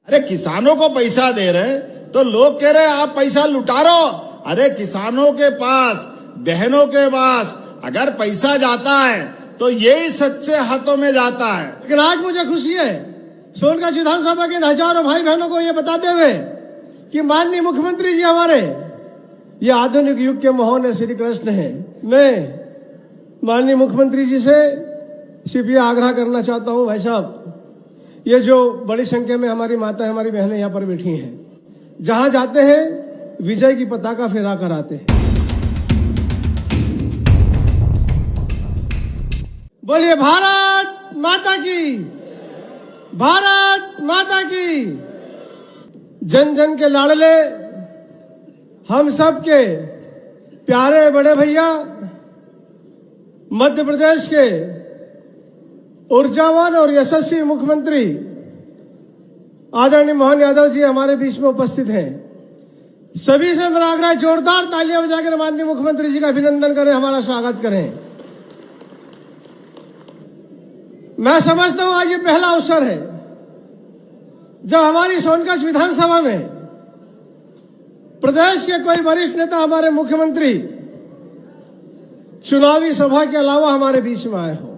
अरे किसानों को पैसा दे रहे तो लोग कह रहे आप पैसा लुटा रहे हो। अरे किसानों के पास, बहनों के पास अगर पैसा जाता है तो यही सच्चे हाथों में जाता है। लेकिन आज मुझे खुशी है सोनकच्छ विधानसभा के हजारों भाई बहनों को ये बताते हुए कि माननीय मुख्यमंत्री जी हमारे ये आधुनिक युग के मोहन श्री कृष्ण हैं। मैं माननीय मुख्यमंत्री जी से सिर्फ ये आग्रह करना चाहता हूँ, भाई साहब ये जो बड़ी संख्या में हमारी माता हमारी बहनें यहाँ पर बैठी हैं, जहां जाते हैं विजय की पताका फहरा कर आते हैं। बोलिए भारत माता की, भारत माता की। जन जन के लाडले, हम सब के प्यारे बड़े भैया, मध्य प्रदेश के ऊर्जावान और यशस्वी मुख्यमंत्री आदरणीय मोहन यादव जी हमारे बीच में उपस्थित हैं। सभी से मेरा आग्रह, जोरदार तालियां बजाकर माननीय मुख्यमंत्री जी का अभिनंदन करें, हमारा स्वागत करें। मैं समझता हूं आज ये पहला अवसर है जब हमारी सोनकच्छ विधानसभा में प्रदेश के कोई वरिष्ठ नेता, हमारे मुख्यमंत्री चुनावी सभा के अलावा हमारे बीच में आए हो।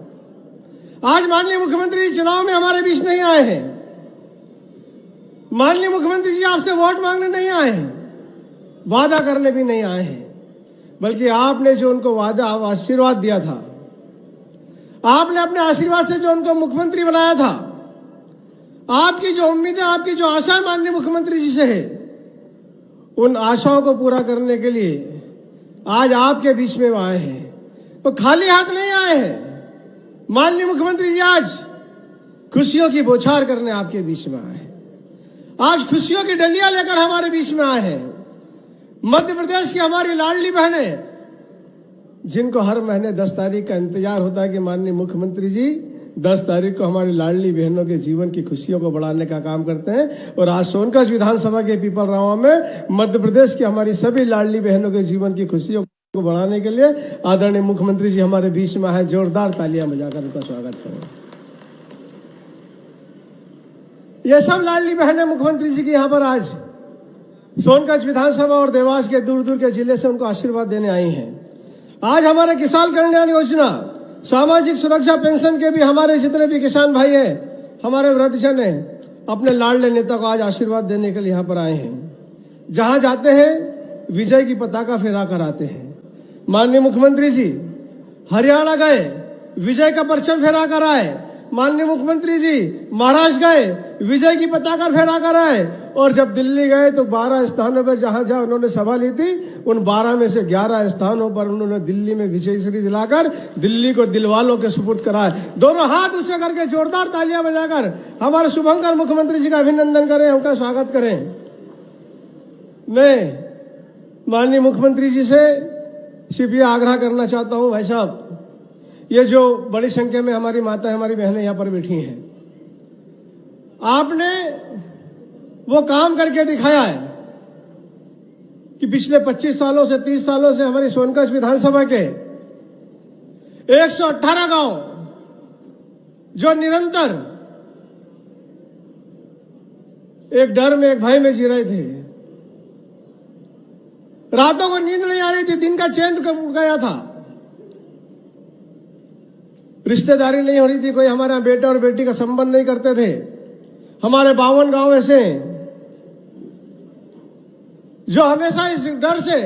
आज माननीय मुख्यमंत्री चुनाव में हमारे बीच नहीं आए हैं। माननीय मुख्यमंत्री जी आपसे वोट मांगने नहीं आए हैं, वादा करने भी नहीं आए हैं, बल्कि आपने जो उनको वादा आशीर्वाद दिया था, आपने अपने आशीर्वाद से जो उनको मुख्यमंत्री बनाया था, आपकी जो उम्मीदें, आपकी जो आशा माननीय मुख्यमंत्री जी से है, उन आशाओं को पूरा करने के लिए आज आपके बीच में आए हैं। तो खाली हाथ नहीं आए हैं। माननीय मुख्यमंत्री जी आज खुशियों की बौछार करने आपके बीच में आए हैं। आज खुशियों की डलियां लेकर हमारे बीच में आए हैं। मध्य प्रदेश की हमारी लाडली बहनें, जिनको हर महीने 10 तारीख का इंतजार होता है कि माननीय मुख्यमंत्री जी 10 तारीख को हमारी लाडली बहनों के जीवन की खुशियों को बढ़ाने का काम करते हैं। और आज सोनकच्छ विधानसभा के पीपलरावा में मध्य प्रदेश की हमारी सभी लाडली बहनों के जीवन की खुशियों को बढ़ाने के लिए आदरणीय मुख्यमंत्री जी हमारे बीच में है। जोरदार तालियां बजाकर उनका स्वागत करें। ये सब लाडली बहनें मुख्यमंत्री जी की यहाँ पर आज सोनकच्छ विधानसभा और देवास के दूर दूर के जिले से उनको आशीर्वाद देने आई हैं। आज हमारे किसान कल्याण योजना, सामाजिक सुरक्षा पेंशन के भी हमारे जितने भी किसान भाई हैं, हमारे वृद्धजन हैं, अपने लाडले नेता को आज आशीर्वाद देने के लिए यहाँ पर आए हैं। जहां जाते हैं विजय की पताका फहरा कर आते हैं। माननीय मुख्यमंत्री जी हरियाणा गए, विजय का परचम फहरा कर आए। माननीय मुख्यमंत्री जी महाराष्ट्र गए, विजय की पताका फहरा कर आए। और जब दिल्ली गए तो 12 स्थानों पर जहां जहां उन्होंने सभा ली थी, उन 12 में से 11 स्थानों पर उन्होंने दिल्ली में विजयश्री दिलाकर दिल्ली को दिलवालों के सुपुर्द कराए। दोनों हाथ ऊंचे करके जोरदार तालियां बजाकर हमारे शुभंकर मुख्यमंत्री जी का अभिनंदन करें, उनका स्वागत करें। मैं माननीय मुख्यमंत्री जी से सिर्फ ये आग्रह करना चाहता हूं, भाई साहब ये जो बड़ी संख्या में हमारी माता हमारी बहनें यहाँ पर बैठी हैं, आपने वो काम करके दिखाया है कि पिछले 25 सालों से 30 सालों से हमारी सोनकच्छ विधानसभा के 118 गांव जो निरंतर एक डर में, एक भय में जी रहे थे, रातों को नींद नहीं आ रही थी, दिन का चैन गया था, रिश्तेदारी नहीं हो रही थी, कोई हमारे बेटे और बेटी का संबंध नहीं करते थे। हमारे 52 गांव ऐसे जो हमेशा इस डर से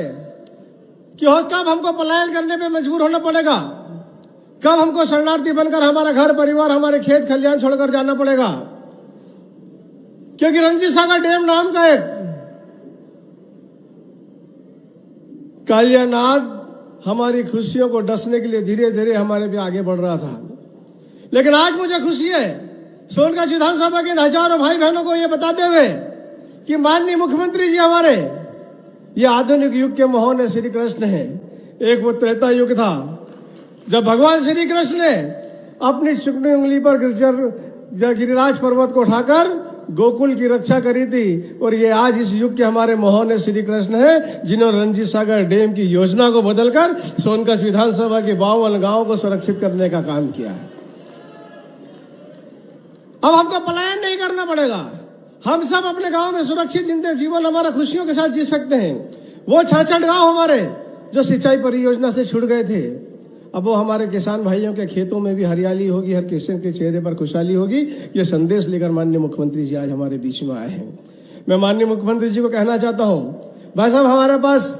कि कब हमको पलायन करने पे मजबूर होना पड़ेगा, कब हमको शरणार्थी बनकर हमारा घर परिवार, हमारे खेत खलियान छोड़कर जाना पड़ेगा। क्योंकि रणजीत सागर डैम नाम का एक कालियानाद हमारी खुशियों को डसने के लिए धीरे धीरे हमारे भी आगे बढ़ रहा था। लेकिन आज मुझे खुशी है सोनकच्छ विधानसभा के हजारों भाई बहनों को यह बताते हुए कि माननीय मुख्यमंत्री जी हमारे ये आधुनिक युग के मोहन श्री कृष्ण हैं। एक वो त्रेता युग था जब भगवान श्री कृष्ण ने अपनी चुकनी उंगली पर गिरिराज पर्वत को उठाकर गोकुल की रक्षा करी थी। और ये आज इस युग के हमारे मोहन श्री कृष्ण हैं, जिन्होंने रणजीत सागर डैम की योजना को बदलकर सोनकच्छ विधानसभा के 52 गांवों को सुरक्षित करने का काम किया है। अब हमको पलायन नहीं करना पड़ेगा, हम सब अपने गांव में सुरक्षित जीवन हमारा खुशियों के साथ जी सकते हैं। वो 66 गांव हमारे जो सिंचाई परियोजना से छूट गए थे, अब वो हमारे किसान भाइयों के खेतों में भी हरियाली होगी, हर किसान के चेहरे पर खुशहाली होगी। ये संदेश लेकर माननीय मुख्यमंत्री जी आज हमारे बीच में आए हैं। मैं माननीय मुख्यमंत्री जी को कहना चाहता हूं, भाई साहब हमारे पास,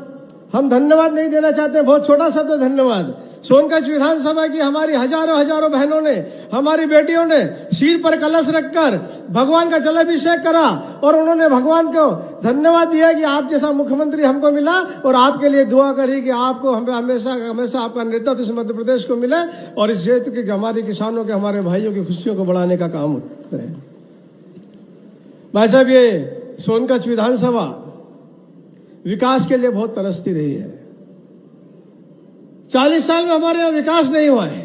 हम धन्यवाद नहीं देना चाहते, बहुत छोटा शब्द है धन्यवाद। सोनकच्छ विधानसभा की हमारी हजारों बहनों ने, हमारी बेटियों ने सिर पर कलश रखकर भगवान का जलाभिषेक करा और उन्होंने भगवान को धन्यवाद दिया कि आप जैसा मुख्यमंत्री हमको मिला, और आपके लिए दुआ करी कि आपको हमेशा आपका नेतृत्व इस मध्य प्रदेश को मिले और इस क्षेत्र के हमारे किसानों के, हमारे भाइयों की खुशियों को बढ़ाने का काम करें। भाई साहब, ये सोनकच्छ विधानसभा विकास के लिए बहुत तरसती रही है। 40 साल में हमारे यहाँ विकास नहीं हुआ है।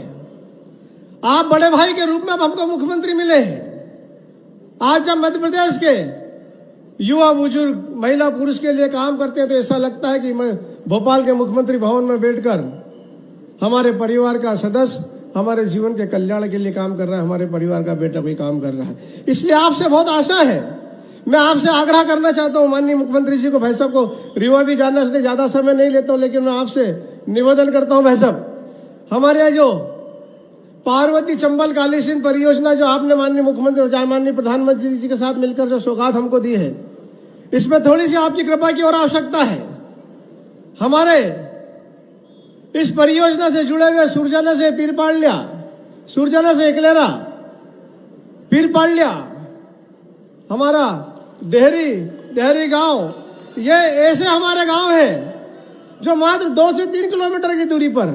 आप बड़े भाई के रूप में अब हमको मुख्यमंत्री मिले हैं। आज जब मध्य प्रदेश के युवा, बुजुर्ग, महिला, पुरुष के लिए काम करते हैं तो ऐसा लगता है कि मैं भोपाल के मुख्यमंत्री भवन में बैठकर हमारे परिवार का सदस्य हमारे जीवन के कल्याण के लिए काम कर रहा है, हमारे परिवार का बेटा भी काम कर रहा है। इसलिए आपसे बहुत आशा है। मैं आपसे आग्रह करना चाहता हूं माननीय मुख्यमंत्री जी को, भाई साहब को रीवा भी जानना चाहिए, ज्यादा समय नहीं लेता हूं, लेकिन मैं आपसे निवेदन करता हूं भाई साहब, हमारे यहाँ जो पार्वती चंबल कालीसिंध परियोजना जो आपने माननीय मुख्यमंत्री, माननीय प्रधानमंत्री जी के साथ मिलकर जो सौगात हमको दी है, इसमें थोड़ी सी आपकी कृपा की और आवश्यकता है। हमारे इस परियोजना से जुड़े हुए सुरजना से पीरपालिया, सुरजना से एकलेरा, पीरपालिया, हमारा डेहरी गांव, ये ऐसे हमारे गांव हैं जो मात्र 2 से 3 किलोमीटर की दूरी पर,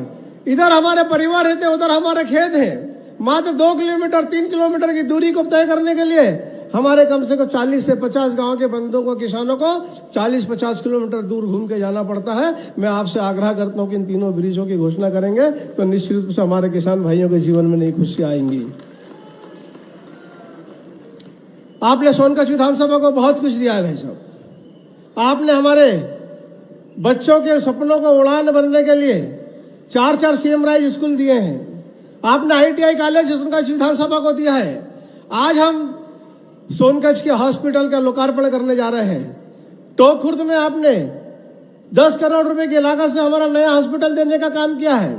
इधर हमारे परिवार रहते हैं, उधर हमारे खेत हैं। मात्र 2 किलोमीटर 3 किलोमीटर की दूरी को तय करने के लिए हमारे कम से कम 40 से 50 गांव के बंदों को, किसानों को 40-50 किलोमीटर दूर घूम के जाना पड़ता है। मैं आपसे आग्रह करता हूं कि इन तीनों ब्रिजों की घोषणा करेंगे तो निश्चित रूप से हमारे किसान भाइयों के जीवन में नई खुशियां आएंगी। आपने सोनकच्छ विधानसभा को बहुत कुछ दिया है भाई साहब। आपने हमारे बच्चों के सपनों को उड़ान भरने के लिए 4 सीएम राइज स्कूल दिए हैं। आपने ITI कॉलेज सोनकच्छ विधानसभा को दिया है। आज हम सोनकच्छ के हॉस्पिटल का लोकार्पण करने जा रहे हैं। टोंक खुर्द में आपने 10 करोड़ रुपए की लागत से हमारा नया हॉस्पिटल देने का काम किया है।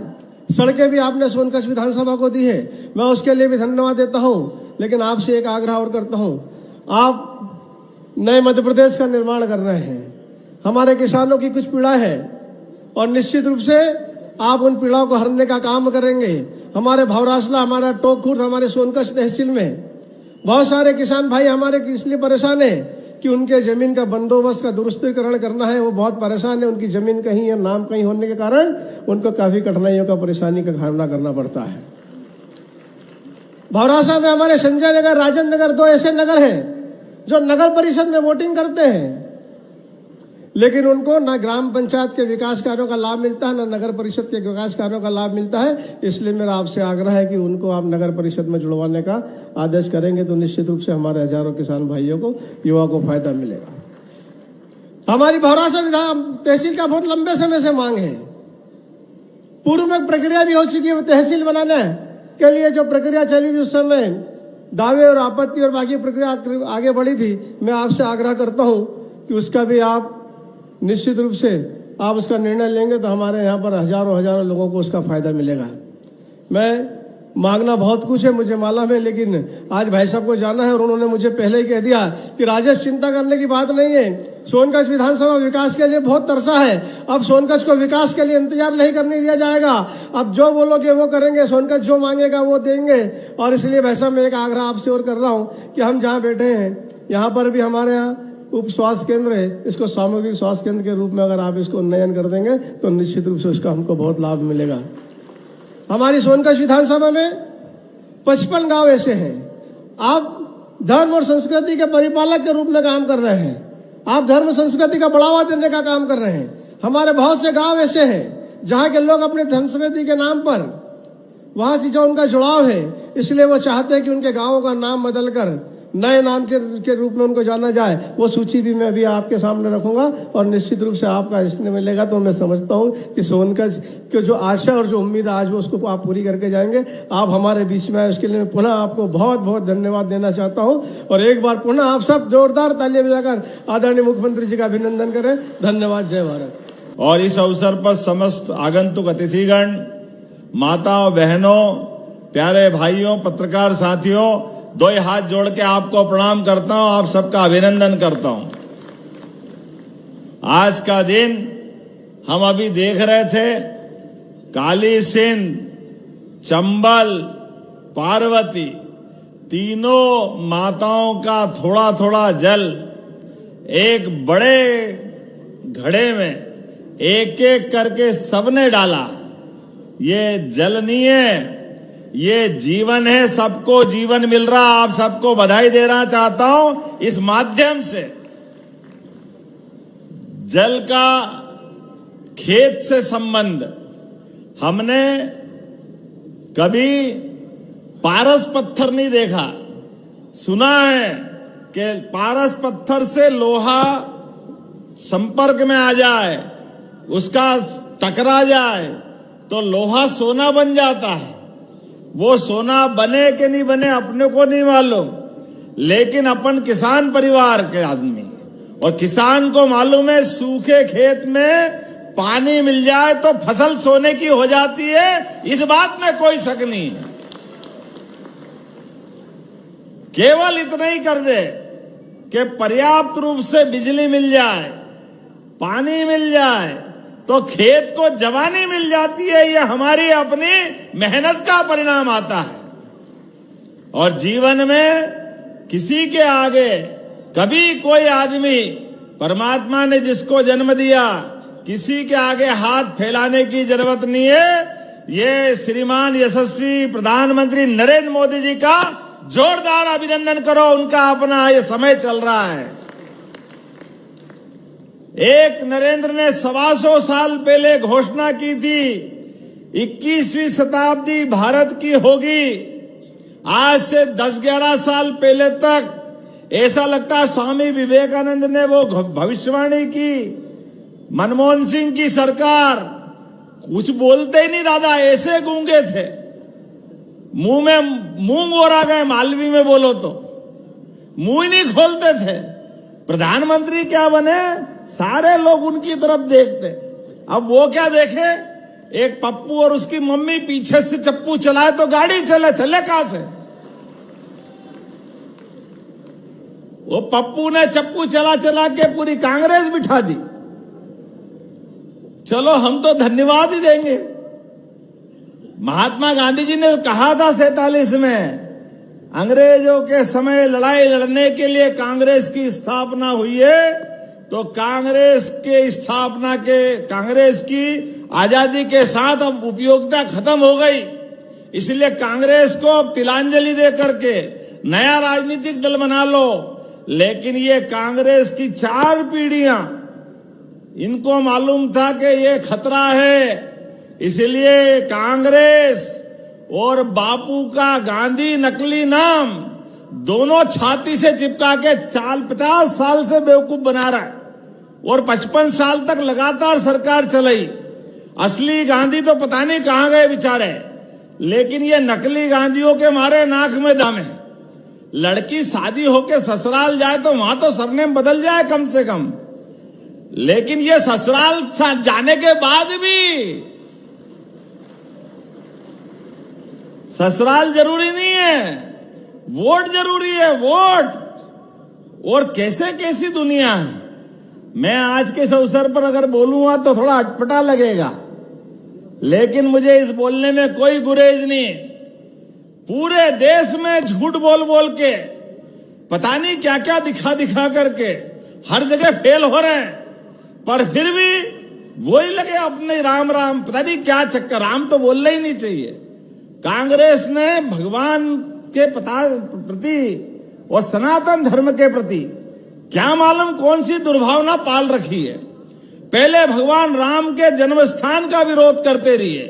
सड़कें भी आपने सोनकच्छ विधानसभा को दी है, मैं उसके लिए भी धन्यवाद देता हूं। लेकिन आपसे एक आग्रह और करता हूं, आप नए मध्य प्रदेश का निर्माण कर रहे हैं। हमारे किसानों की कुछ पीड़ा है और निश्चित रूप से आप उन पीड़ाओं को हरने का काम करेंगे। हमारे भौरासला, हमारा टोंक खुर्द, हमारे सोनकच्छ तहसील में बहुत सारे किसान भाई हमारे इसलिए परेशान है कि उनके जमीन का बंदोबस्त का दुरुस्तीकरण करना है, वो बहुत परेशान है। उनकी जमीन कहीं या नाम कहीं होने के कारण उनको काफी कठिनाइयों का, परेशानी का सामना करना पड़ता है। भौरासा में हमारे संजय नगर, राजेंद्र नगर, 2 ऐसे नगर हैं जो नगर परिषद में वोटिंग करते हैं, लेकिन उनको ना ग्राम पंचायत के विकास कार्यों का लाभ मिलता है, ना नगर परिषद के विकास कार्यों का लाभ मिलता है। इसलिए मेरा आपसे आग्रह है कि उनको आप नगर परिषद में जुड़वाने का आदेश करेंगे तो निश्चित रूप से हमारे हजारों किसान भाइयों को, युवा को फायदा मिलेगा। हमारी भौरासा विधान तहसील का बहुत लंबे समय से मांग है। पूर्व में प्रक्रिया भी हो चुकी है तहसील बनाने के लिए, जो प्रक्रिया चली थी उस समय दावे और आपत्ति और बाकी प्रक्रिया आगे बढ़ी थी। मैं आपसे आग्रह करता हूं कि उसका भी आप निश्चित रूप से आप उसका निर्णय लेंगे तो हमारे यहाँ पर हजारों लोगों को उसका फायदा मिलेगा। मैं मांगना बहुत कुछ है, मुझे मालूम है, लेकिन आज भाई साहब को जाना है और उन्होंने मुझे पहले ही कह दिया कि राजेश चिंता करने की बात नहीं है। सोनकच्छ विधानसभा विकास के लिए बहुत तरसा है। अब सोनकच्छ को विकास के लिए इंतजार नहीं करने दिया जाएगा। अब जो बोलोगे वो करेंगे, सोनकच्छ जो मांगेगा वो देंगे। और इसलिए भाई साहब मैं एक आग्रह आपसे और कर रहा हूँ कि हम जहाँ बैठे हैं यहाँ पर भी हमारे यहाँ उप स्वास्थ्य केंद्र है, इसको सामूहिक स्वास्थ्य केंद्र के रूप में अगर आप इसको उन्नयन कर देंगे तो निश्चित रूप से उसका हमको बहुत लाभ मिलेगा। हमारी सोनकच्छ विधानसभा में 55 गांव ऐसे हैं। आप धर्म और संस्कृति के परिपालक के रूप में काम कर रहे हैं। आप धर्म संस्कृति का बढ़ावा देने का काम कर रहे हैं। हमारे बहुत से गांव ऐसे हैं जहां के लोग अपने संस्कृति के नाम पर वहां से जो उनका जुड़ाव है, इसलिए वो चाहते हैं कि उनके गांवों का नाम बदलकर नए नाम के रूप में उनको जाना जाए, वो सूची भी मैं अभी आपके सामने रखूंगा और निश्चित रूप से आपका इसमें मिलेगा। तो मैं समझता हूं कि सोनकच की जो आशा और जो उम्मीद है आज वो उसको आप पूरी करके जाएंगे। आप हमारे बीच में आए, उसके लिए मैं पुनः आपको बहुत बहुत धन्यवाद देना चाहता हूं। और एक बार पुनः आप सब जोरदार तालियां बजाकर आदरणीय मुख्यमंत्री जी का अभिनंदन करें। धन्यवाद। जय भारत। और इस अवसर पर समस्त आगंतुक अतिथिगण, माताओं, बहनों, प्यारे भाइयों, पत्रकार साथियों, दो हाथ जोड़ के आपको प्रणाम करता हूं, आप सबका अभिनंदन करता हूं। आज का दिन हम अभी देख रहे थे, काली सिंध, चंबल, पार्वती, तीनों माताओं का थोड़ा थोड़ा जल एक बड़े घड़े में एक एक करके सबने डाला। ये जल नहीं है, ये जीवन है। सबको जीवन मिल रहा। आप सबको बधाई देना चाहता हूं इस माध्यम से। जल का खेत से संबंध, हमने कभी पारस पत्थर नहीं देखा। सुना है कि पारस पत्थर से लोहा संपर्क में आ जाए, उसका टकरा जाए तो लोहा सोना बन जाता है। वो सोना बने कि नहीं बने अपने को नहीं मालूम, लेकिन अपन किसान परिवार के आदमी और किसान को मालूम है सूखे खेत में पानी मिल जाए तो फसल सोने की हो जाती है। इस बात में कोई शक नहीं। केवल इतना ही कर दे कि पर्याप्त रूप से बिजली मिल जाए, पानी मिल जाए तो खेत को जवानी मिल जाती है। ये हमारी अपनी मेहनत का परिणाम आता है। और जीवन में किसी के आगे कभी कोई आदमी, परमात्मा ने जिसको जन्म दिया, किसी के आगे हाथ फैलाने की जरूरत नहीं है। ये श्रीमान यशस्वी प्रधानमंत्री नरेंद्र मोदी जी का जोरदार अभिनंदन करो। उनका अपना ये समय चल रहा है। एक नरेंद्र ने 125 साल पहले घोषणा की थी 21वीं शताब्दी भारत की होगी। आज से 10-11 साल पहले तक ऐसा लगता है स्वामी विवेकानंद ने वो भविष्यवाणी की। मनमोहन सिंह की सरकार कुछ बोलते ही नहीं, दादा ऐसे गूंगे थे, मुंह में मूंग और आ गए। मालवी में बोलो तो मुंह ही नहीं खोलते थे। प्रधानमंत्री क्या बने, सारे लोग उनकी तरफ देखते। अब वो क्या देखे, एक पप्पू और उसकी मम्मी पीछे से चप्पू चलाए तो गाड़ी चले कहां से। वो पप्पू ने चप्पू चला चला के पूरी कांग्रेस बिठा दी। चलो हम तो धन्यवाद ही देंगे। महात्मा गांधी जी ने कहा था 47 में, अंग्रेजों के समय लड़ाई लड़ने के लिए कांग्रेस की स्थापना हुई है, तो कांग्रेस की आजादी के साथ अब उपयोगिता खत्म हो गई। इसलिए कांग्रेस को अब तिलांजलि दे करके नया राजनीतिक दल बना लो। लेकिन ये कांग्रेस की 4 पीढ़ियां, इनको मालूम था कि ये खतरा है। इसलिए कांग्रेस और बापू का गांधी नकली नाम दोनों छाती से चिपका के 50 साल से बेवकूफ बना रहा है और 55 साल तक लगातार सरकार चलाई। असली गांधी तो पता नहीं कहां गए बेचारे। लेकिन ये नकली गांधियों के मारे नाक में दम है। लड़की शादी होके ससुराल जाए तो वहां तो सरनेम बदल जाए कम से कम, लेकिन ये ससुराल जाने के बाद भी ससुराल जरूरी नहीं है, वोट जरूरी है, वोट। और कैसे कैसी दुनिया है। मैं आज के इस अवसर पर अगर बोलूंगा तो थोड़ा अटपटा लगेगा, लेकिन मुझे इस बोलने में कोई गुरेज नहीं। पूरे देश में झूठ बोल बोल के, पता नहीं क्या क्या दिखा दिखा करके हर जगह फेल हो रहे हैं, पर फिर भी वही लगे अपने राम राम, पता नहीं क्या चक्कर। राम तो बोलना ही नहीं चाहिए। कांग्रेस ने भगवान के प्रति और सनातन धर्म के प्रति क्या मालूम कौन सी दुर्भावना पाल रखी है। पहले भगवान राम के जन्म स्थान का विरोध करते रहिए,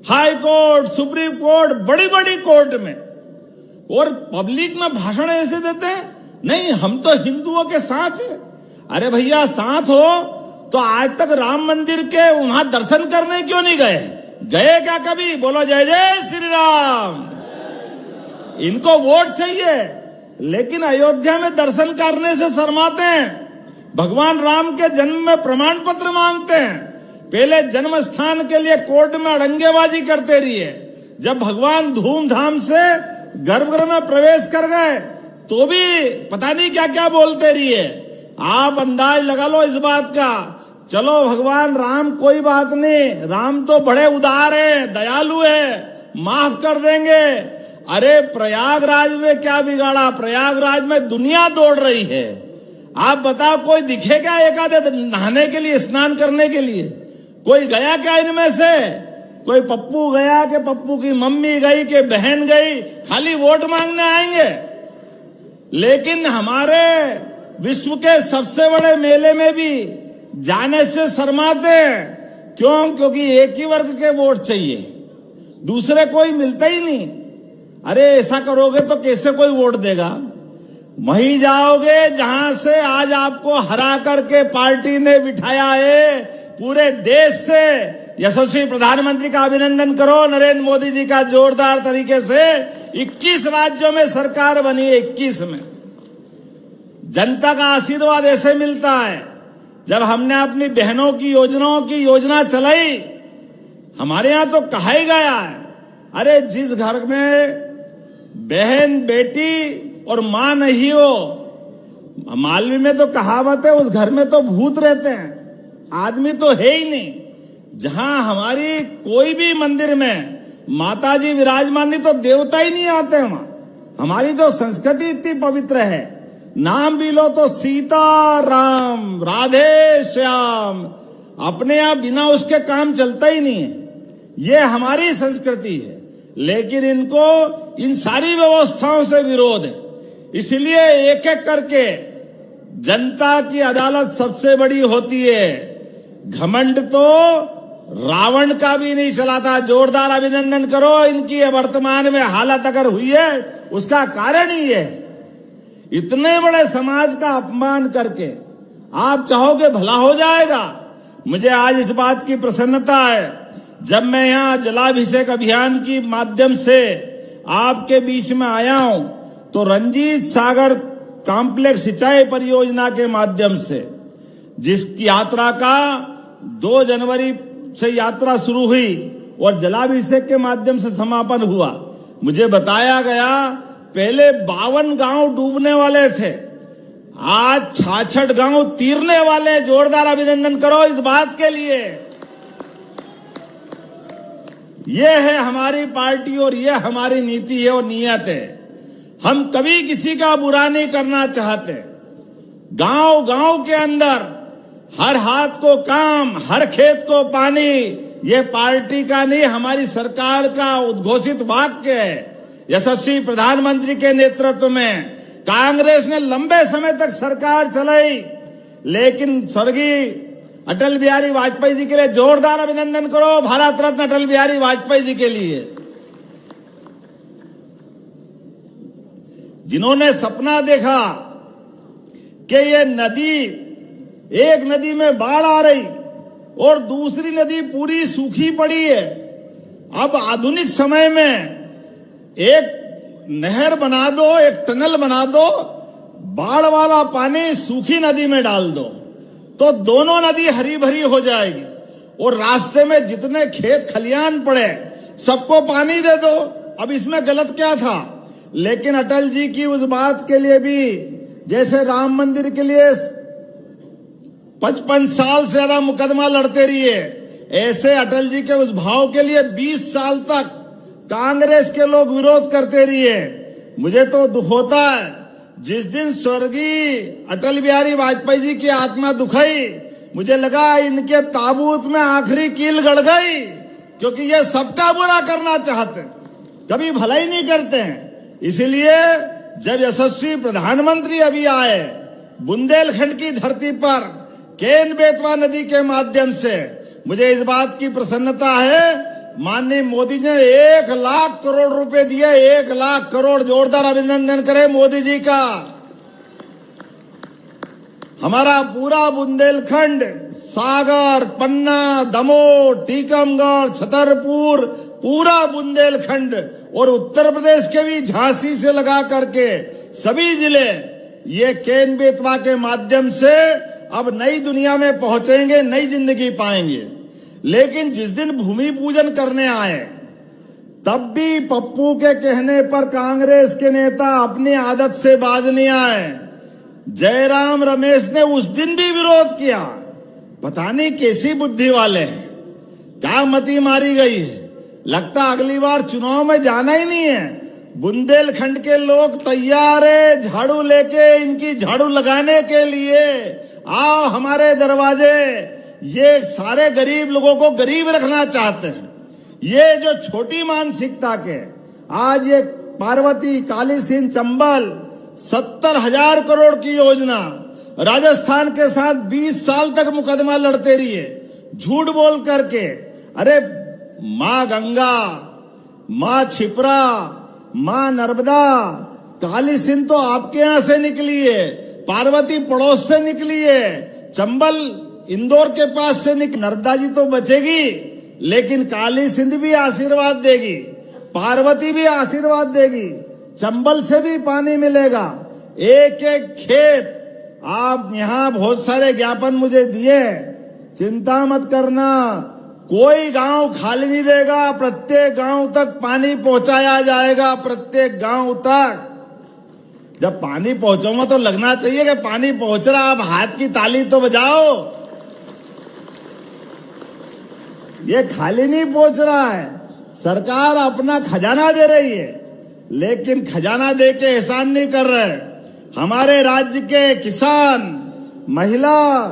हाई कोर्ट, सुप्रीम कोर्ट, बड़ी बड़ी कोर्ट में। और पब्लिक में भाषण ऐसे देते हैं, नहीं हम तो हिंदुओं के साथ हैं। अरे भैया साथ हो तो आज तक राम मंदिर के वहां दर्शन करने क्यों नहीं गए? गए क्या कभी? बोलो जय जय श्री राम। इनको वोट चाहिए लेकिन अयोध्या में दर्शन करने से शर्माते हैं। भगवान राम के जन्म में प्रमाण पत्र मांगते हैं। पहले जन्म स्थान के लिए कोर्ट में अड़ंगेबाजी करते रहिए। जब भगवान धूमधाम से गर्भगृह में प्रवेश कर गए तो भी पता नहीं क्या क्या बोलते रहिए। आप अंदाज लगा लो इस बात का। चलो भगवान राम कोई बात नहीं, राम तो बड़े उदार है, दयालु है, माफ कर देंगे। अरे प्रयागराज में क्या बिगाड़ा? प्रयागराज में दुनिया दौड़ रही है। आप बताओ कोई दिखे क्या एक आधे नहाने के लिए, स्नान करने के लिए? कोई गया क्या इनमें से? कोई पप्पू गया कि पप्पू की मम्मी गई कि बहन गई? खाली वोट मांगने आएंगे। लेकिन हमारे विश्व के सबसे बड़े मेले में भी जाने से शर्माते हैं। क्यों? क्योंकि एक ही वर्ग के वोट चाहिए, दूसरे कोई मिलता ही नहीं। अरे ऐसा करोगे तो कैसे कोई वोट देगा? वहीं जाओगे जहां से आज आपको हरा करके पार्टी ने बिठाया है। पूरे देश से यशस्वी प्रधानमंत्री का अभिनंदन करो, नरेंद्र मोदी जी का जोरदार तरीके से 21 राज्यों में सरकार बनी है। 21 में जनता का आशीर्वाद ऐसे मिलता है। जब हमने अपनी बहनों की योजनाओं की योजना चलाई, हमारे यहां तो कहा ही गया है, अरे जिस घर में बहन बेटी और मां नहीं हो, मालवी में तो कहावत है, उस घर में तो भूत रहते हैं, आदमी तो है ही नहीं। जहां हमारी कोई भी मंदिर में माता जी विराजमान नहीं तो देवता ही नहीं आते वहां। हमारी तो संस्कृति इतनी पवित्र है। नाम भी लो तो सीता राम, राधे श्याम, अपने आप बिना उसके काम चलता ही नहीं है। ये हमारी संस्कृति है। लेकिन इनको इन सारी व्यवस्थाओं से विरोध है। इसलिए एक एक करके जनता की अदालत सबसे बड़ी होती है। घमंड तो रावण का भी नहीं चलाता। जोरदार अभिनंदन करो इनकी वर्तमान में हालत अगर हुई है उसका कारण ही है। इतने बड़े समाज का अपमान करके आप चाहोगे भला हो जाएगा। मुझे आज इस बात की प्रसन्नता है, जब मैं यहाँ जलाभिषेक अभियान की माध्यम से आपके बीच में आया हूं तो रंजीत सागर कॉम्प्लेक्स सिंचाई परियोजना के माध्यम से जिसकी यात्रा का 2 जनवरी से यात्रा शुरू हुई और जलाभिषेक के माध्यम से समापन हुआ। मुझे बताया गया पहले 52 गांव डूबने वाले थे, आज 66 गांव तीरने वाले। जोरदार अभिनंदन करो इस बात के लिए। ये है हमारी पार्टी और ये हमारी नीति है और नियत है। हम कभी किसी का बुरा नहीं करना चाहते। गांव गांव के अंदर हर हाथ को काम, हर खेत को पानी, ये पार्टी का नहीं हमारी सरकार का उद्घोषित वाक्य है। यशस्वी प्रधानमंत्री के नेतृत्व में कांग्रेस ने लंबे समय तक सरकार चलाई, लेकिन स्वर्गीय अटल बिहारी वाजपेयी जी के लिए जोरदार अभिनंदन करो। भारत रत्न अटल बिहारी वाजपेयी जी के लिए, जिन्होंने सपना देखा कि ये नदी, एक नदी में बाढ़ आ रही और दूसरी नदी पूरी सूखी पड़ी है। अब आधुनिक समय में एक नहर बना दो, एक टनल बना दो, बाढ़ वाला पानी सूखी नदी में डाल दो तो दोनों नदी हरी भरी हो जाएगी और रास्ते में जितने खेत खलियान पड़े सबको पानी दे दो। अब इसमें गलत क्या था? लेकिन अटल जी की उस बात के लिए भी, जैसे राम मंदिर के लिए 55 साल से ज्यादा मुकदमा लड़ते रहिए, ऐसे अटल जी के उस भाव के लिए 20 साल तक कांग्रेस के लोग विरोध करते रहिए। मुझे तो दुख होता है जिस दिन स्वर्गीय अटल बिहारी वाजपेयी जी की आत्मा दुखाई, मुझे लगा इनके ताबूत में आखिरी कील गड़ गई, क्योंकि ये सबका बुरा करना चाहते, कभी भलाई नहीं करते हैं। इसलिए जब यशस्वी प्रधानमंत्री अभी आए बुंदेलखंड की धरती पर केन बेतवा नदी के माध्यम से, मुझे इस बात की प्रसन्नता है माननीय मोदी जी ने 1 लाख करोड़ रुपए दिए, 1 लाख करोड़। जोरदार अभिनंदन करें मोदी जी का। हमारा पूरा बुंदेलखंड, सागर, पन्ना, दमोह, टीकमगढ़, छतरपुर, पूरा बुंदेलखंड और उत्तर प्रदेश के भी झांसी से लगा करके सभी जिले ये केन बेतवा के माध्यम से अब नई दुनिया में पहुंचेंगे, नई जिंदगी पाएंगे। लेकिन जिस दिन भूमि पूजन करने आए तब भी पप्पू के कहने पर कांग्रेस के नेता अपनी आदत से बाज नहीं आए। जयराम रमेश ने उस दिन भी विरोध किया। पता नहीं कैसी बुद्धि वाले हैं, क्या मती मारी गई है। लगता अगली बार चुनाव में जाना ही नहीं है। बुंदेलखंड के लोग तैयार है झाड़ू लेके, इनकी झाड़ू लगाने के लिए। आओ हमारे दरवाजे। ये सारे गरीब लोगों को गरीब रखना चाहते हैं। ये जो छोटी मानसिकता के आज ये पार्वती, काली सिंह, चंबल 70,000 करोड़ की योजना, राजस्थान के साथ 20 साल तक मुकदमा लड़ते रहिए झूठ बोल करके। अरे मां गंगा, मां छिपरा, मां नर्मदा, काली सिंध तो आपके यहां से निकली है, पार्वती पड़ोस से निकली है, चंबल इंदौर के पास से नर्मदा जी तो बचेगी, लेकिन काली सिंध भी आशीर्वाद देगी, पार्वती भी आशीर्वाद देगी, चंबल से भी पानी मिलेगा। एक एक खेत आप यहां बहुत सारे ज्ञापन मुझे दिए, चिंता मत करना, कोई गांव खाली नहीं रहेगा। प्रत्येक गांव तक पानी पहुंचाया जाएगा, प्रत्येक गांव तक। जब पानी पहुंचाऊंगा तो लगना चाहिए कि पानी पहुंच रहा। आप हाथ की ताली तो बजाओ। ये खाली नहीं पहुंच रहा है। सरकार अपना खजाना दे रही है, लेकिन खजाना दे के एहसान नहीं कर रहे। हमारे राज्य के किसान, महिला,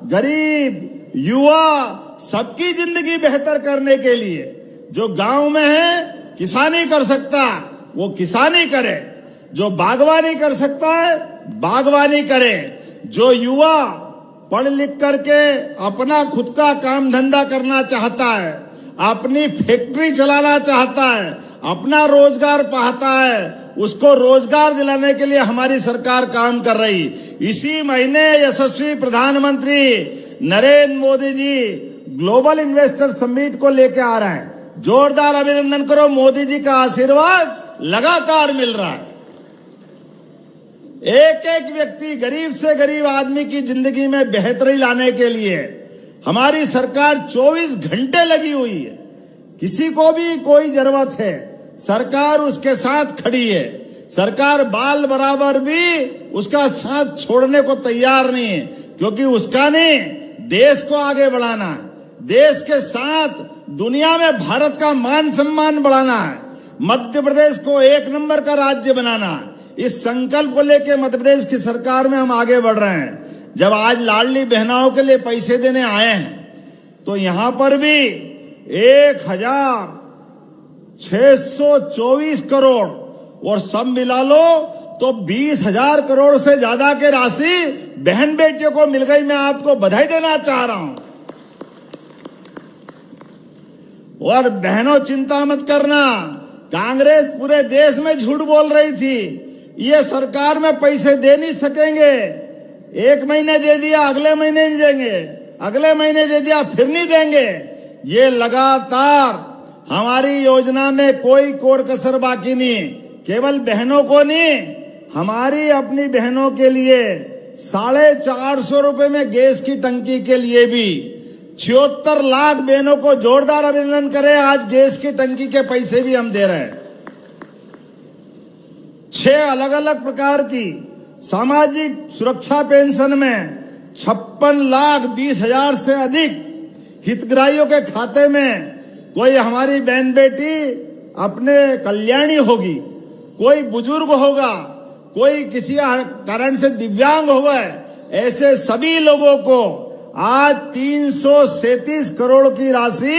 गरीब, युवा सबकी जिंदगी बेहतर करने के लिए जो गांव में है किसानी कर सकता वो किसानी करे, जो बागवानी कर सकता है बागवानी करे, जो युवा पढ़ लिख करके अपना खुद का काम धंधा करना चाहता है, अपनी फैक्ट्री चलाना चाहता है, अपना रोजगार पाता है, उसको रोजगार दिलाने के लिए हमारी सरकार काम कर रही। इसी महीने यशस्वी प्रधानमंत्री Narendra Modi ji global investor summit को लेके आ रहे हैं। जोरदार अभिनंदन करो, मोदी जी का आशीर्वाद लगातार मिल रहा है। एक एक व्यक्ति, गरीब से गरीब आदमी की जिंदगी में बेहतरी लाने के लिए हमारी सरकार 24 घंटे लगी हुई है। किसी को भी कोई जरूरत है, सरकार उसके साथ खड़ी है। सरकार बाल बराबर भी उसका साथ छोड़ने को तैयार नहीं है, क्योंकि उसका नहीं, देश को आगे बढ़ाना है, देश के साथ दुनिया में भारत का मान सम्मान बढ़ाना है, मध्य प्रदेश को 1 नंबर का राज्य बनाना है। इस संकल्प को लेकर मध्य प्रदेश की सरकार में हम आगे बढ़ रहे हैं। जब आज लाडली बहनाओं के लिए पैसे देने आए हैं तो यहां पर भी 1,624 करोड़ और सब मिला लो तो 20,000 करोड़ से ज्यादा के राशि बहन बेटियों को मिल गई। मैं आपको बधाई देना चाह रहा हूं। और बहनों चिंता मत करना, कांग्रेस पूरे देश में झूठ बोल रही थी ये सरकार में पैसे दे नहीं सकेंगे। 1 महीने दे दिया, अगले महीने नहीं देंगे, अगले महीने दे दिया फिर नहीं देंगे। ये लगातार हमारी योजना में कोई कोर कसर बाकी नहीं। केवल बहनों को नहीं, हमारी अपनी बहनों के लिए 450 रुपए में गैस की टंकी के लिए भी 76 लाख बहनों को जोरदार अभिनंदन करें। आज गैस की टंकी के पैसे भी हम दे रहे हैं। 6 अलग अलग प्रकार की सामाजिक सुरक्षा पेंशन में 56,20,000 से अधिक हितग्राहियों के खाते में कोई हमारी बहन बेटी अपने कल्याणी होगी, कोई बुजुर्ग होगा, कोई किसी कारण से दिव्यांग होगा, ऐसे सभी लोगों को आज 337 करोड़ की राशि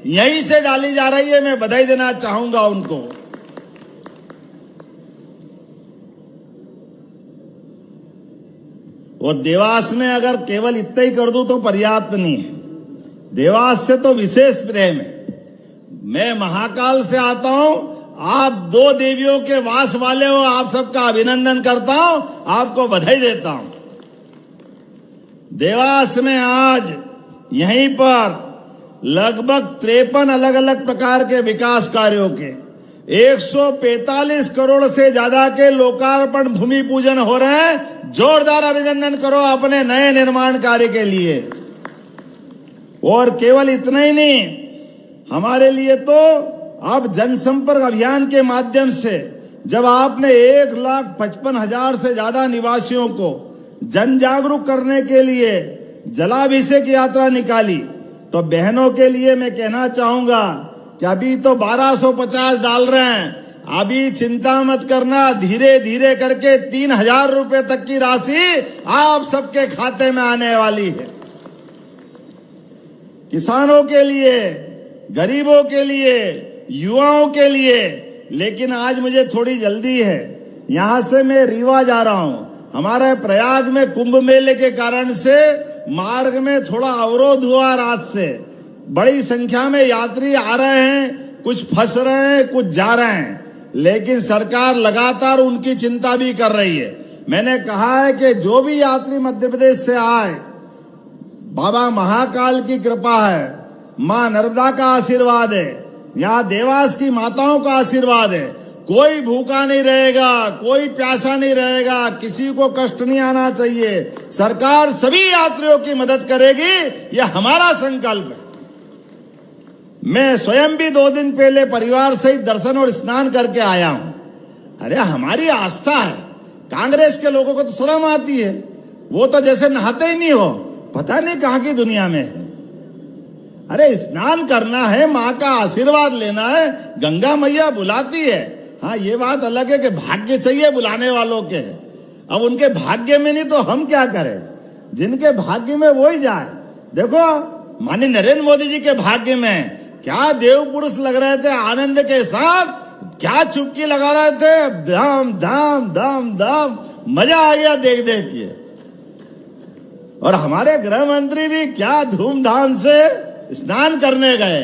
यहीं से डाली जा रही है। मैं बधाई देना चाहूंगा उनको। और देवास में अगर केवल इतना ही कर दूं तो पर्याप्त नहीं है। देवास से तो विशेष प्रेम है। मैं महाकाल से आता हूं, आप 2 देवियों के वास वाले हो, आप सबका अभिनंदन करता हूं, आपको बधाई देता हूं। देवास में आज यहीं पर लगभग 53 अलग अलग प्रकार के विकास कार्यों के 145 करोड़ से ज्यादा के लोकार्पण भूमि पूजन हो रहे हैं। जोरदार अभिनंदन करो अपने नए निर्माण कार्य के लिए। और केवल इतना ही नहीं, हमारे लिए तो अब जनसंपर्क अभियान के माध्यम से जब आपने 1,55,000 से ज्यादा निवासियों को जन जागरूक करने के लिए जलाभिषेक यात्रा निकाली, तो बहनों के लिए मैं कहना चाहूंगा कि अभी तो 1250 डाल रहे हैं, अभी चिंता मत करना, धीरे धीरे करके 3,000 रुपए तक की राशि आप सबके खाते में आने वाली है। किसानों के लिए, गरीबों के लिए, युवाओं के लिए। लेकिन आज मुझे थोड़ी जल्दी है, यहां से मैं रीवा जा रहा हूं। हमारे प्रयाग में कुंभ मेले के कारण से मार्ग में थोड़ा अवरोध हुआ रात से। बड़ी संख्या में यात्री आ रहे हैं, कुछ फंस रहे हैं, कुछ जा रहे हैं, लेकिन सरकार लगातार उनकी चिंता भी कर रही है। मैंने कहा है कि जो भी यात्री मध्य प्रदेश से आए, बाबा महाकाल की कृपा है, मां नर्मदा का आशीर्वाद है, यहाँ देवास की माताओं का आशीर्वाद है। कोई भूखा नहीं रहेगा, कोई प्यासा नहीं रहेगा, किसी को कष्ट नहीं आना चाहिए। सरकार सभी यात्रियों की मदद करेगी, यह हमारा संकल्प है। मैं स्वयं भी 2 दिन पहले परिवार सहित दर्शन और स्नान करके आया हूं। अरे हमारी आस्था है। कांग्रेस के लोगों को तो शर्म आती है, वो तो जैसे नहाते ही नहीं हो, पता नहीं कहां की दुनिया में है। अरे स्नान करना है, माँ का आशीर्वाद लेना है, गंगा मैया बुलाती है। हाँ, ये बात अलग है कि भाग्य चाहिए बुलाने वालों के। अब उनके भाग्य में नहीं तो हम क्या करें, जिनके भाग्य में वो ही जाए। देखो माननीय नरेंद्र मोदी जी के भाग्य में क्या देव पुरुष लग रहे थे, आनंद के साथ क्या चुपकी लगा रहे थे, धाम धाम धाम धाम, मजा आ गया देख देख के। और हमारे गृह मंत्री भी क्या धूमधाम से स्नान करने गए।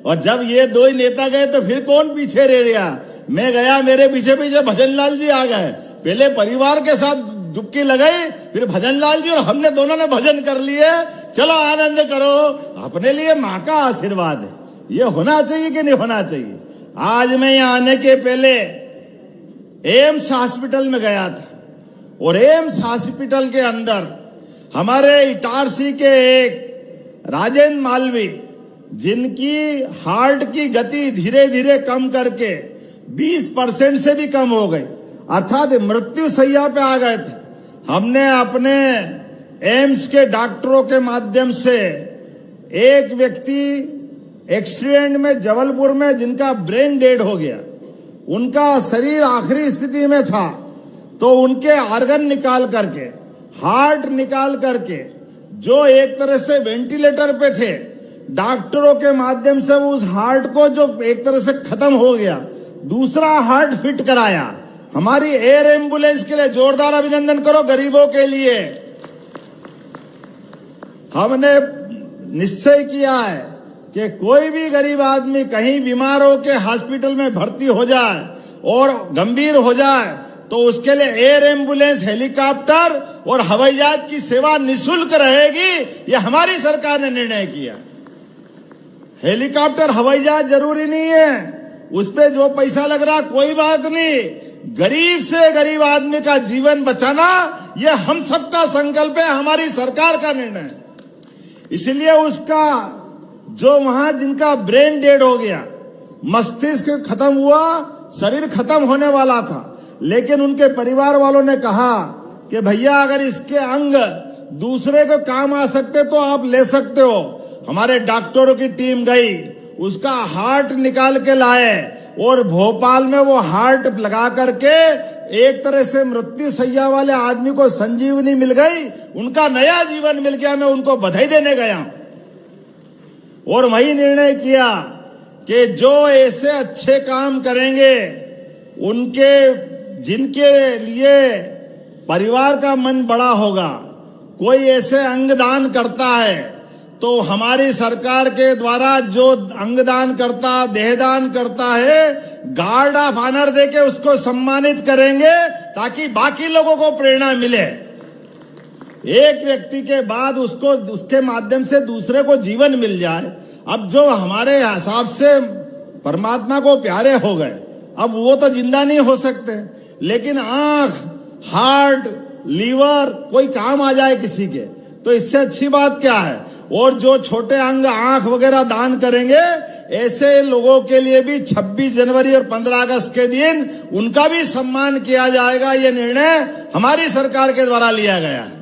और जब ये 2 ही नेता गए तो फिर कौन पीछे रह गया। मैं गया, मेरे पीछे पीछे भजन लाल जी आ गए। पहले परिवार के साथ डुबकी लगाई, फिर भजन लाल जी और हमने दोनों ने भजन कर लिए। चलो आनंद करो, अपने लिए माँ का आशीर्वाद है। ये होना चाहिए कि नहीं होना चाहिए। आज मैं यहाँ आने के पहले एम्स हॉस्पिटल में गया था, और एम्स हॉस्पिटल के अंदर हमारे इटारसी के एक राजेंद्र मालवी, जिनकी हार्ट की गति धीरे धीरे कम करके 20% से भी कम हो गई, अर्थात मृत्यु शैया पे आ गए थे। हमने अपने एम्स के डॉक्टरों के माध्यम से एक व्यक्ति एक्सीडेंट में जबलपुर में जिनका ब्रेन डेड हो गया, उनका शरीर आखिरी स्थिति में था, तो उनके ऑर्गन निकाल करके, हार्ट निकाल करके, जो एक तरह से वेंटिलेटर पे थे, डॉक्टरों के माध्यम से उस हार्ट को जो एक तरह से खत्म हो गया, दूसरा हार्ट फिट कराया। हमारी एयर एम्बुलेंस के लिए जोरदार अभिनंदन करो। गरीबों के लिए हमने निश्चय किया है कि कोई भी गरीब आदमी कहीं बीमार हो के हॉस्पिटल में भर्ती हो जाए और गंभीर हो जाए, तो उसके लिए एयर एम्बुलेंस, हेलीकॉप्टर और हवाई जहाज की सेवा निःशुल्क रहेगी। यह हमारी सरकार ने निर्णय किया। हेलीकॉप्टर, हवाई जहाज जरूरी नहीं है, उस पे जो पैसा लग रहा कोई बात नहीं। गरीब से गरीब आदमी का जीवन बचाना यह हम सबका संकल्प है, हमारी सरकार का निर्णय है। इसलिए उसका जो वहां जिनका ब्रेन डेड हो गया, मस्तिष्क खत्म हुआ, शरीर खत्म होने वाला था, लेकिन उनके परिवार वालों ने कहा कि भैया अगर इसके अंग दूसरे को काम आ सकते तो आप ले सकते हो। हमारे डॉक्टरों की टीम गई, उसका हार्ट निकाल के लाए और भोपाल में वो हार्ट लगा करके एक तरह से मृत्यु शैया वाले आदमी को संजीवनी मिल गई, उनका नया जीवन मिल गया। मैं उनको बधाई देने गया और वही निर्णय किया कि जो ऐसे अच्छे काम करेंगे, उनके जिनके लिए परिवार का मन बड़ा होगा, कोई ऐसे अंगदान करता है तो हमारी सरकार के द्वारा जो अंगदान करता, देहदान करता है, गार्ड ऑफ ऑनर देके उसको सम्मानित करेंगे ताकि बाकी लोगों को प्रेरणा मिले। एक व्यक्ति के बाद उसके माध्यम से दूसरे को जीवन मिल जाए। अब जो हमारे हिसाब से परमात्मा को प्यारे हो गए, अब वो तो जिंदा नहीं हो सकते, लेकिन आंख, हार्ट, लीवर कोई काम आ जाए किसी के, तो इससे अच्छी बात क्या है। और जो छोटे अंग, आंख वगैरह दान करेंगे, ऐसे लोगों के लिए भी 26 जनवरी और 15 अगस्त के दिन उनका भी सम्मान किया जाएगा। ये निर्णय हमारी सरकार के द्वारा लिया गया है।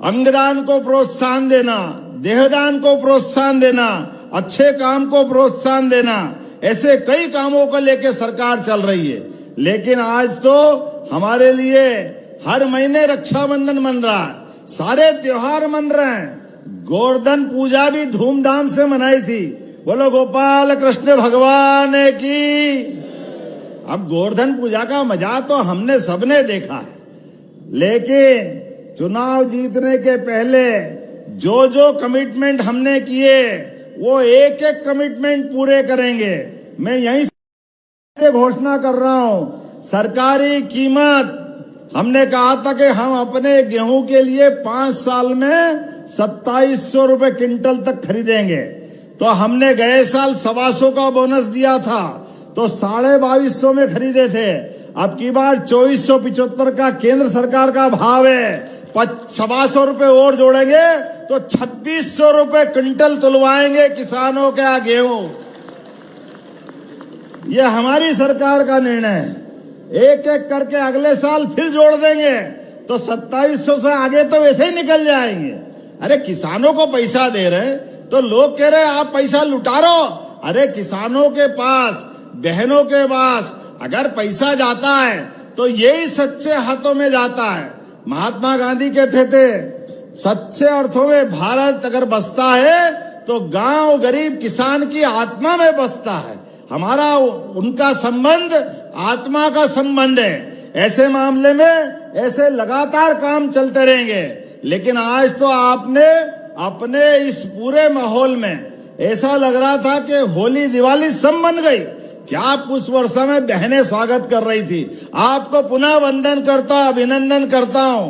अंगदान को प्रोत्साहन देना, देहदान को प्रोत्साहन देना, अच्छे काम को प्रोत्साहन देना, ऐसे कई कामों को लेकर सरकार चल रही है। लेकिन आज तो हमारे लिए हर महीने रक्षाबंधन मन रहा है, सारे त्योहार मन रहे हैं। गोवर्धन पूजा भी धूमधाम से मनाई थी। बोलो गोपाल कृष्ण भगवान की। अब गोवर्धन पूजा का मजा तो हमने सबने देखा है, लेकिन चुनाव जीतने के पहले जो जो कमिटमेंट हमने किए, वो एक एक कमिटमेंट पूरे करेंगे। मैं यहीं से घोषणा कर रहा हूं, सरकारी कीमत हमने कहा था कि हम अपने गेहूं के लिए 5 साल में 2700 रुपए क्विंटल तक खरीदेंगे। तो हमने गए साल 125 का बोनस दिया था, तो 2250 में खरीदे थे। अब की बार 2475 का केंद्र सरकार का भाव है, 125 रुपए और जोड़ेंगे तो 2600 रुपए क्विंटल तुलवाएंगे किसानों का गेहूं। यह हमारी सरकार का निर्णय है। एक एक करके अगले साल फिर जोड़ देंगे तो 2700 से आगे तो वैसे ही निकल जाएंगे। अरे किसानों को पैसा दे रहे तो लोग कह रहे आप पैसा लुटा रहे हो। अरे किसानों के पास, बहनों के पास अगर पैसा जाता है तो यही सच्चे हाथों में जाता है। महात्मा गांधी कहते थे, सच्चे अर्थों में भारत अगर बसता है तो गांव गरीब किसान की आत्मा में बसता है। हमारा उनका संबंध आत्मा का संबंध है। ऐसे मामले में ऐसे लगातार काम चलते रहेंगे। लेकिन आज तो आपने अपने इस पूरे माहौल में ऐसा लग रहा था कि होली दिवाली सब बन गई। क्या पुष्प वर्षा में बहनें स्वागत कर रही थी। आपको पुनः वंदन करता, अभिनंदन करता हूं।